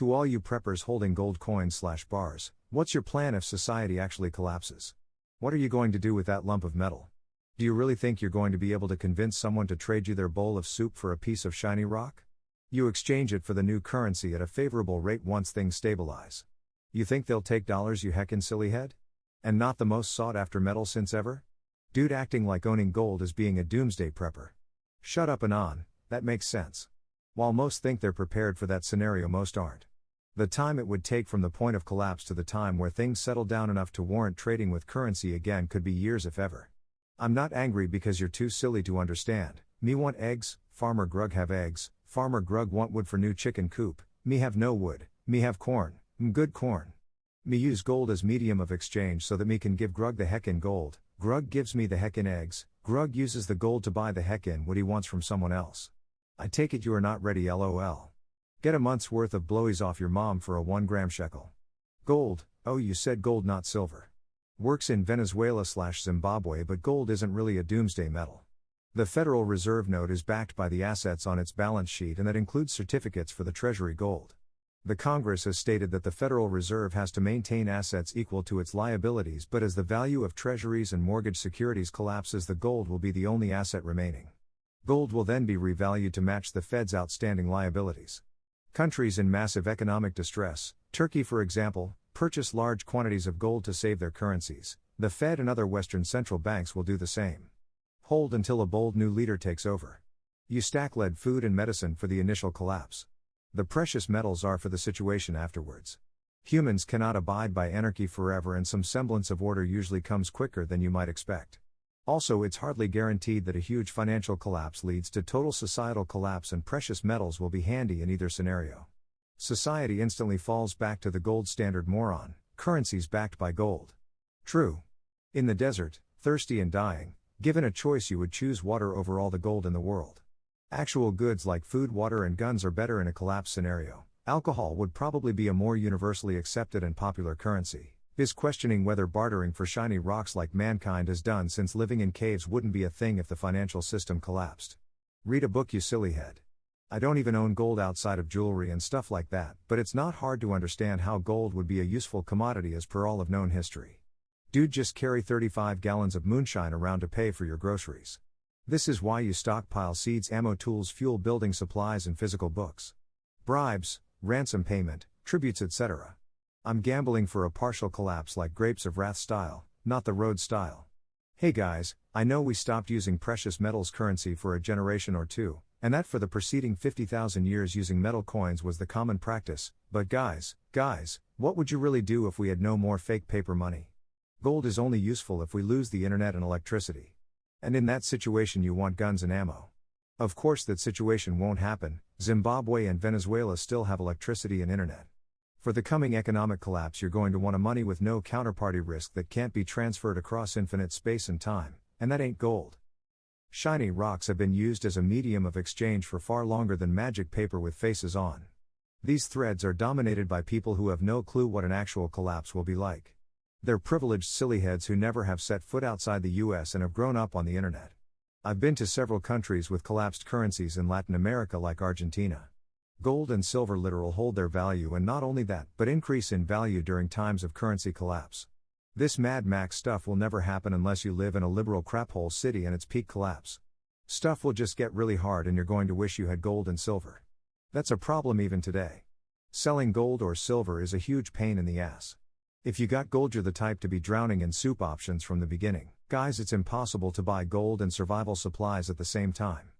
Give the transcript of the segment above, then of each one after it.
To all you preppers holding gold coins/bars, what's your plan if society actually collapses? What are you going to do with that lump of metal? Do you really think you're going to be able to convince someone to trade you their bowl of soup for a piece of shiny rock? You exchange it for the new currency at a favorable rate once things stabilize. You think they'll take dollars, you heckin' silly head? And not the most sought after metal since ever? Dude acting like owning gold is being a doomsday prepper. Shut up and on, that makes sense. While most think they're prepared for that scenario, most aren't. The time it would take from the point of collapse to the time where things settle down enough to warrant trading with currency again could be years if ever. I'm not angry because you're too silly to understand. Me want eggs, Farmer Grug have eggs, Farmer Grug want wood for new chicken coop, me have no wood, me have corn, good corn. Me use gold as medium of exchange so that me can give Grug the heckin' gold, Grug gives me the heckin' eggs, Grug uses the gold to buy the heckin' what he wants from someone else. I take it you are not ready, lol. Get a month's worth of blowies off your mom for a 1 gram shekel. Gold, oh you said gold not silver. Works in Venezuela/Zimbabwe, but gold isn't really a doomsday metal. The Federal Reserve note is backed by the assets on its balance sheet, and that includes certificates for the Treasury gold. The Congress has stated that the Federal Reserve has to maintain assets equal to its liabilities, but as the value of treasuries and mortgage securities collapses, the gold will be the only asset remaining. Gold will then be revalued to match the Fed's outstanding liabilities. Countries in massive economic distress, Turkey for example, purchase large quantities of gold to save their currencies. The Fed and other Western central banks will do the same. Hold until a bold new leader takes over. You stack lead, food and medicine for the initial collapse. The precious metals are for the situation afterwards. Humans cannot abide by anarchy forever, and some semblance of order usually comes quicker than you might expect. Also, it's hardly guaranteed that a huge financial collapse leads to total societal collapse, and precious metals will be handy in either scenario. Society instantly falls back to the gold standard moron, currencies backed by gold. True. In the desert, thirsty and dying, given a choice you would choose water over all the gold in the world. Actual goods like food, water and guns are better in a collapse scenario. Alcohol would probably be a more universally accepted and popular currency. Is questioning whether bartering for shiny rocks like mankind has done since living in caves wouldn't be a thing if the financial system collapsed. Read a book, you silly head. I don't even own gold outside of jewelry and stuff like that, but it's not hard to understand how gold would be a useful commodity as per all of known history. Dude, just carry 35 gallons of moonshine around to pay for your groceries. This is why you stockpile seeds, ammo, tools, fuel, building supplies and physical books. Bribes, ransom payment, tributes, etc. I'm gambling for a partial collapse like Grapes of Wrath style, not the road style. Hey guys, I know we stopped using precious metals currency for a generation or two, and that for the preceding 50,000 years using metal coins was the common practice, but guys, what would you really do if we had no more fake paper money? Gold is only useful if we lose the internet and electricity. And in that situation you want guns and ammo. Of course that situation won't happen. Zimbabwe and Venezuela still have electricity and internet. For the coming economic collapse you're going to want a money with no counterparty risk that can't be transferred across infinite space and time, and that ain't gold. Shiny rocks have been used as a medium of exchange for far longer than magic paper with faces on. These threads are dominated by people who have no clue what an actual collapse will be like. They're privileged sillyheads who never have set foot outside the US and have grown up on the internet. I've been to several countries with collapsed currencies in Latin America like Argentina. Gold and silver literal hold their value, and not only that, but increase in value during times of currency collapse. This Mad Max stuff will never happen unless you live in a liberal craphole city and its peak collapse. Stuff will just get really hard and you're going to wish you had gold and silver. That's a problem even today. Selling gold or silver is a huge pain in the ass. If you got gold, you're the type to be drowning in soup options from the beginning. Guys, it's impossible to buy gold and survival supplies at the same time.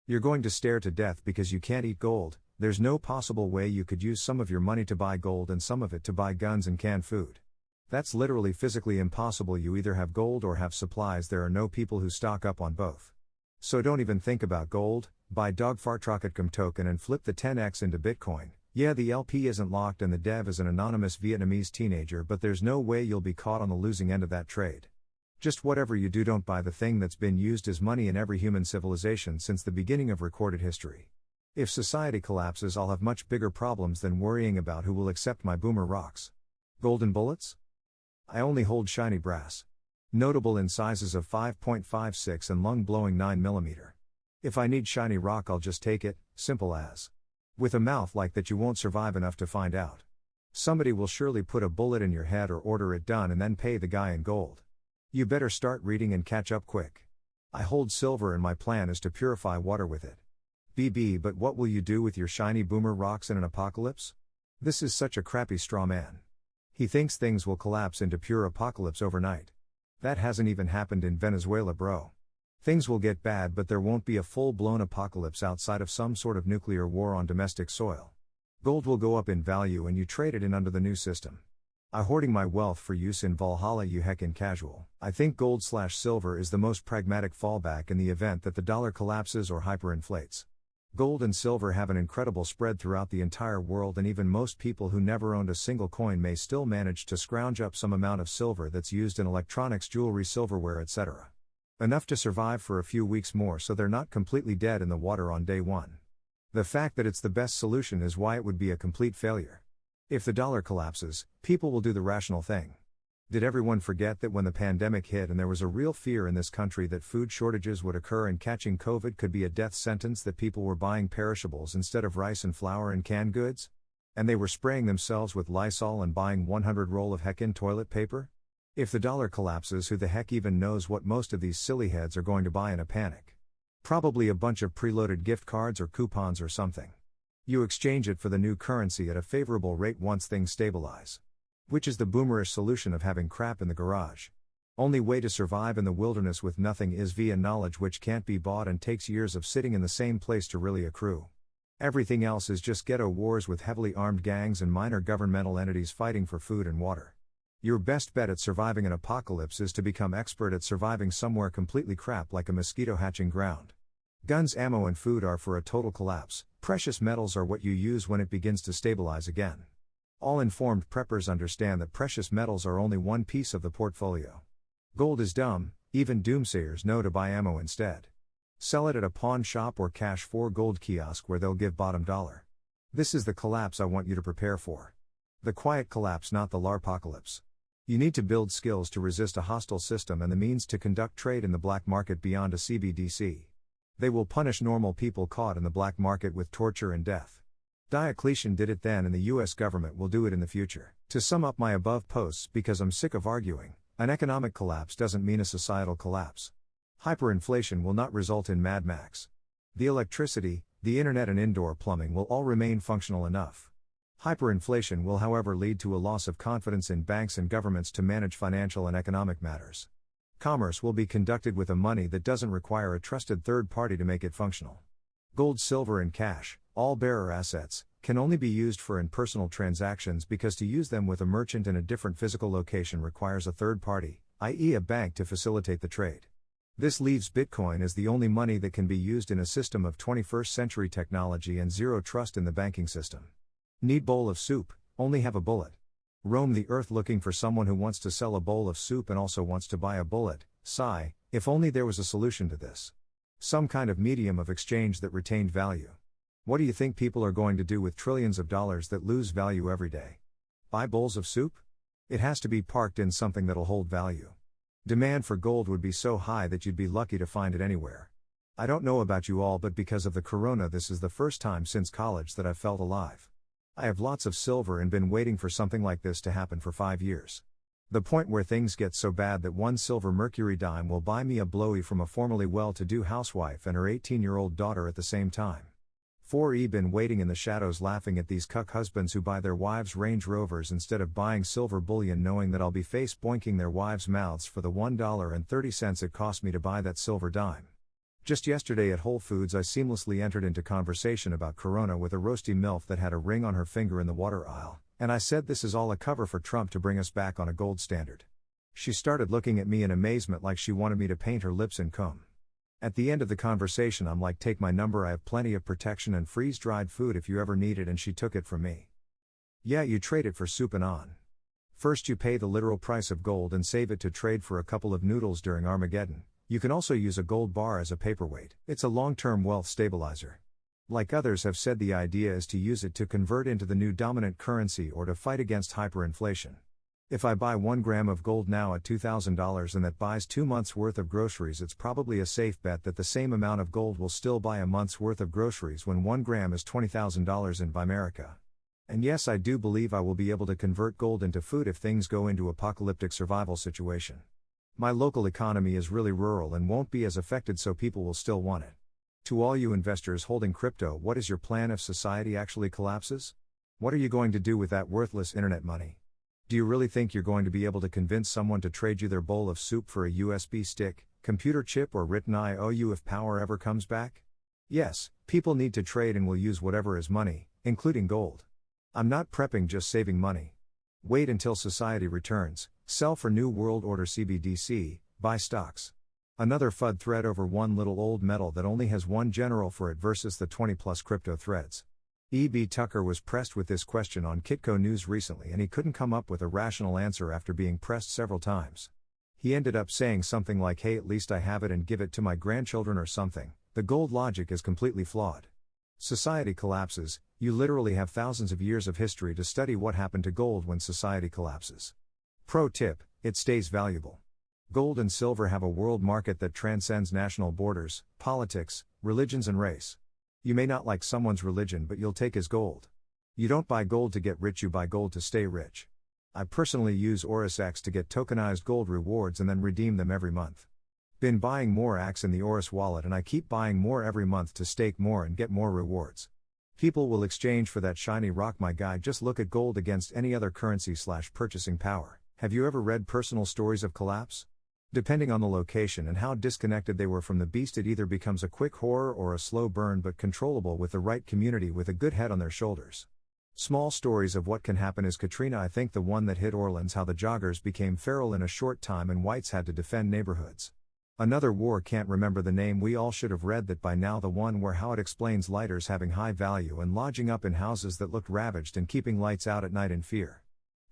You're going to stare to death because you can't eat gold. There's no possible way you could use some of your money to buy gold and some of it to buy guns and canned food. That's literally physically impossible. You either have gold or have supplies. There are no people who stock up on both. So don't even think about gold. Buy Dogfartrocket.com token and flip the 10x into Bitcoin. Yeah, the LP isn't locked and the dev is an anonymous Vietnamese teenager, but there's no way you'll be caught on the losing end of that trade. Just whatever you do, don't buy the thing that's been used as money in every human civilization since the beginning of recorded history. If society collapses, I'll have much bigger problems than worrying about who will accept my boomer rocks. Golden bullets? I only hold shiny brass. Notable in sizes of 5.56 and lung blowing 9mm. If I need shiny rock, I'll just take it, simple as. With a mouth like that, you won't survive enough to find out. Somebody will surely put a bullet in your head or order it done and then pay the guy in gold. You better start reading and catch up quick. I hold silver and my plan is to purify water with it. But what will you do with your shiny boomer rocks in an apocalypse? This is such a crappy straw man. He thinks things will collapse into pure apocalypse overnight. That hasn't even happened in Venezuela, bro. Things will get bad, but there won't be a full-blown apocalypse outside of some sort of nuclear war on domestic soil. Gold will go up in value and you trade it in under the new system. I hoarding my wealth for use in Valhalla, you heckin' casual. I think gold/silver is the most pragmatic fallback in the event that the dollar collapses or hyperinflates. Gold and silver have an incredible spread throughout the entire world, and even most people who never owned a single coin may still manage to scrounge up some amount of silver that's used in electronics, jewelry, silverware, etc. Enough to survive for a few weeks more so they're not completely dead in the water on day one. The fact that it's the best solution is why it would be a complete failure. If the dollar collapses, people will do the rational thing. Did everyone forget that when the pandemic hit and there was a real fear in this country that food shortages would occur and catching COVID could be a death sentence, that people were buying perishables instead of rice and flour and canned goods? And they were spraying themselves with Lysol and buying 100 roll of heckin' toilet paper? If the dollar collapses, who the heck even knows what most of these silly heads are going to buy in a panic? Probably a bunch of preloaded gift cards or coupons or something. You exchange it for the new currency at a favorable rate once things stabilize. Which is the boomerish solution of having crap in the garage. Only way to survive in the wilderness with nothing is via knowledge which can't be bought and takes years of sitting in the same place to really accrue. Everything else is just ghetto wars with heavily armed gangs and minor governmental entities fighting for food and water. Your best bet at surviving an apocalypse is to become expert at surviving somewhere completely crap like a mosquito hatching ground. Guns, ammo and food are for a total collapse. Precious metals are what you use when it begins to stabilize again. All informed preppers understand that precious metals are only one piece of the portfolio. Gold is dumb, even doomsayers know to buy ammo instead. Sell it at a pawn shop or cash for gold kiosk where they'll give bottom dollar. This is the collapse I want you to prepare for. The quiet collapse, not the larpocalypse. You need to build skills to resist a hostile system and the means to conduct trade in the black market beyond a CBDC. They will punish normal people caught in the black market with torture and death. Diocletian did it then and the US government will do it in the future. To sum up my above posts, because I'm sick of arguing, an economic collapse doesn't mean a societal collapse. Hyperinflation will not result in Mad Max. The electricity, the internet and indoor plumbing will all remain functional enough. Hyperinflation will however lead to a loss of confidence in banks and governments to manage financial and economic matters. Commerce will be conducted with a money that doesn't require a trusted third party to make it functional. Gold, silver and cash, all bearer assets, can only be used for impersonal transactions because to use them with a merchant in a different physical location requires a third party, i.e. a bank, to facilitate the trade. This leaves Bitcoin as the only money that can be used in a system of 21st century technology and zero trust in the banking system. Need bowl of soup, only have a bullet. Roam the earth looking for someone who wants to sell a bowl of soup and also wants to buy a bullet. Sigh, if only there was a solution to this. Some kind of medium of exchange that retained value. What do you think people are going to do with trillions of dollars that lose value every day? Buy bowls of soup? It has to be parked in something that'll hold value. Demand for gold would be so high that you'd be lucky to find it anywhere. I don't know about you all, but because of the corona, this is the first time since college that I've felt alive. I have lots of silver and been waiting for something like this to happen for 5 years. The point where things get so bad that one silver mercury dime will buy me a blowy from a formerly well-to-do housewife and her 18-year-old daughter at the same time. 4e been waiting in the shadows laughing at these cuck husbands who buy their wives Range Rovers instead of buying silver bullion, knowing that I'll be face boinking their wives' mouths for the $1.30 it cost me to buy that silver dime. Just yesterday at Whole Foods I seamlessly entered into conversation about corona with a roasty MILF that had a ring on her finger in the water aisle, and I said this is all a cover for Trump to bring us back on a gold standard. She started looking at me in amazement like she wanted me to paint her lips in cum. At the end of the conversation I'm like, take my number, I have plenty of protection and freeze-dried food if you ever need it, and she took it from me. Yeah, you trade it for soup and on. First you pay the literal price of gold and save it to trade for a couple of noodles during Armageddon. You can also use a gold bar as a paperweight. It's a long-term wealth stabilizer. Like others have said, the idea is to use it to convert into the new dominant currency or to fight against hyperinflation. If I buy 1 gram of gold now at $2,000 and that buys 2 months worth of groceries, it's probably a safe bet that the same amount of gold will still buy a month's worth of groceries when 1 gram is $20,000 in Bimerica. And yes, I do believe I will be able to convert gold into food if things go into apocalyptic survival situation. My local economy is really rural and won't be as affected, so people will still want it. To all you investors holding crypto, what is your plan if society actually collapses? What are you going to do with that worthless internet money? Do you really think you're going to be able to convince someone to trade you their bowl of soup for a USB stick, computer chip, or written IOU if power ever comes back? Yes, people need to trade and will use whatever is money, including gold. I'm not prepping, just saving money. Wait until society returns, sell for New World Order CBDC, buy stocks. Another FUD thread over one little old metal that only has one general for it versus the 20 plus crypto threads. E.B. Tucker was pressed with this question on Kitco News recently, and he couldn't come up with a rational answer after being pressed several times. He ended up saying something like, "Hey, at least I have it and give it to my grandchildren," or something. The gold logic is completely flawed. Society collapses, you literally have thousands of years of history to study what happened to gold when society collapses. Pro tip, it stays valuable. Gold and silver have a world market that transcends national borders, politics, religions, and race. You may not like someone's religion, but you'll take his gold. You don't buy gold to get rich, you buy gold to stay rich. I personally use OrisX to get tokenized gold rewards and then redeem them every month. Been buying more AX in the Oris wallet, and I keep buying more every month to stake more and get more rewards. People will exchange for that shiny rock, my guy. Just look at gold against any other currency / purchasing power. Have you ever read personal stories of collapse? Depending on the location and how disconnected they were from the beast, it either becomes a quick horror or a slow burn, but controllable with the right community with a good head on their shoulders. Small stories of what can happen is Katrina, I think the one that hit Orleans, how the joggers became feral in a short time and whites had to defend neighborhoods. Another war, can't remember the name, we all should have read that by now, the one where how it explains lighters having high value and lodging up in houses that looked ravaged and keeping lights out at night in fear.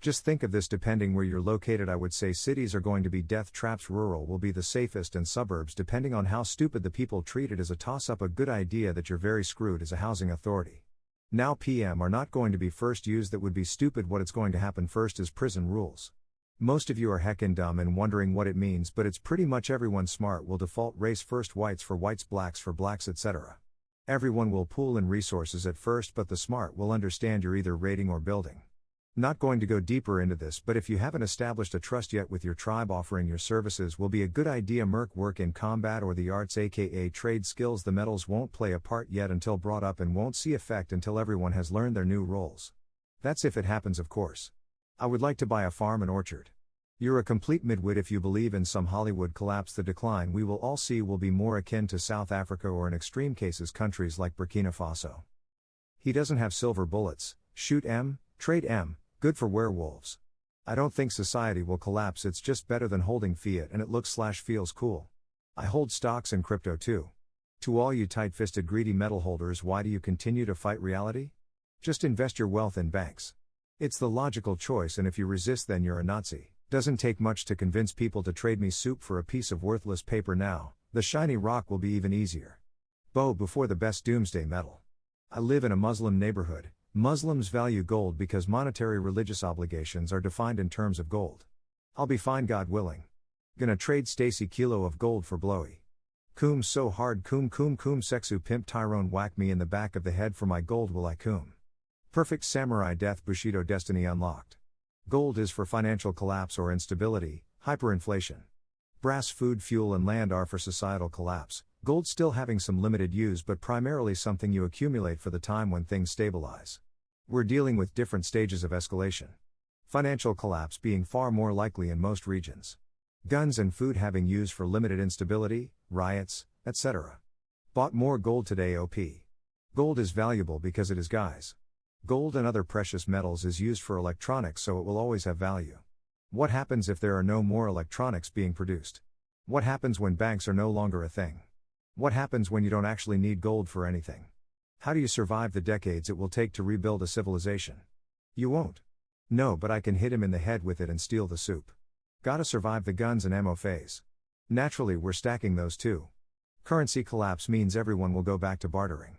Just think of this, depending where you're located. I would say cities are going to be death traps, rural will be the safest, and suburbs, depending on how stupid the people treat it, as a toss-up. A good idea that you're very screwed as a housing authority. Now PM are not going to be first used, that would be stupid. What it's going to happen first is prison rules. Most of you are heckin' dumb and wondering what it means, but it's pretty much everyone smart will default race first, whites for whites, blacks for blacks, etc. Everyone will pool in resources at first, but the smart will understand you're either raiding or building. Not going to go deeper into this, but if you haven't established a trust yet with your tribe, offering your services will be a good idea. Merc work in combat or the arts, aka trade skills. The metals won't play a part yet until brought up, and won't see effect until everyone has learned their new roles. That's if it happens, of course. I would like to buy a farm and orchard. You're a complete midwit if you believe in some Hollywood collapse. The decline we will all see will be more akin to South Africa, or in extreme cases countries like Burkina Faso. He doesn't have silver bullets. Shoot M, trade M. Good for werewolves. I don't think society will collapse, it's just better than holding fiat, and it looks / feels cool. I hold stocks and crypto too. To all you tight-fisted greedy metal holders, why do you continue to fight reality? Just invest your wealth in banks. It's the logical choice, and if you resist, then you're a Nazi. Doesn't take much to convince people to trade me soup for a piece of worthless paper now. The shiny rock will be even easier. Bow before the best doomsday metal. I live in a Muslim neighborhood. Muslims value gold because monetary religious obligations are defined in terms of gold. I'll be fine, God willing. Gonna trade Stacy kilo of gold for blowy. Coom so hard, coom sexu pimp Tyrone, whack me in the back of the head for my gold, will I coom. Perfect samurai death, Bushido destiny unlocked. Gold is for financial collapse or instability, hyperinflation. Brass, food, fuel and land are for societal collapse. Gold still having some limited use, but primarily something you accumulate for the time when things stabilize. We're dealing with different stages of escalation. Financial collapse being far more likely in most regions. Guns and food having use for limited instability, riots, etc. Bought more gold today, OP. Gold is valuable because it is, guys. Gold and other precious metals is used for electronics, so it will always have value. What happens if there are no more electronics being produced? What happens when banks are no longer a thing? What happens when you don't actually need gold for anything? How do you survive the decades it will take to rebuild a civilization? You won't. No, but I can hit him in the head with it and steal the soup. Gotta survive the guns and ammo phase. Naturally, we're stacking those too. Currency collapse means everyone will go back to bartering.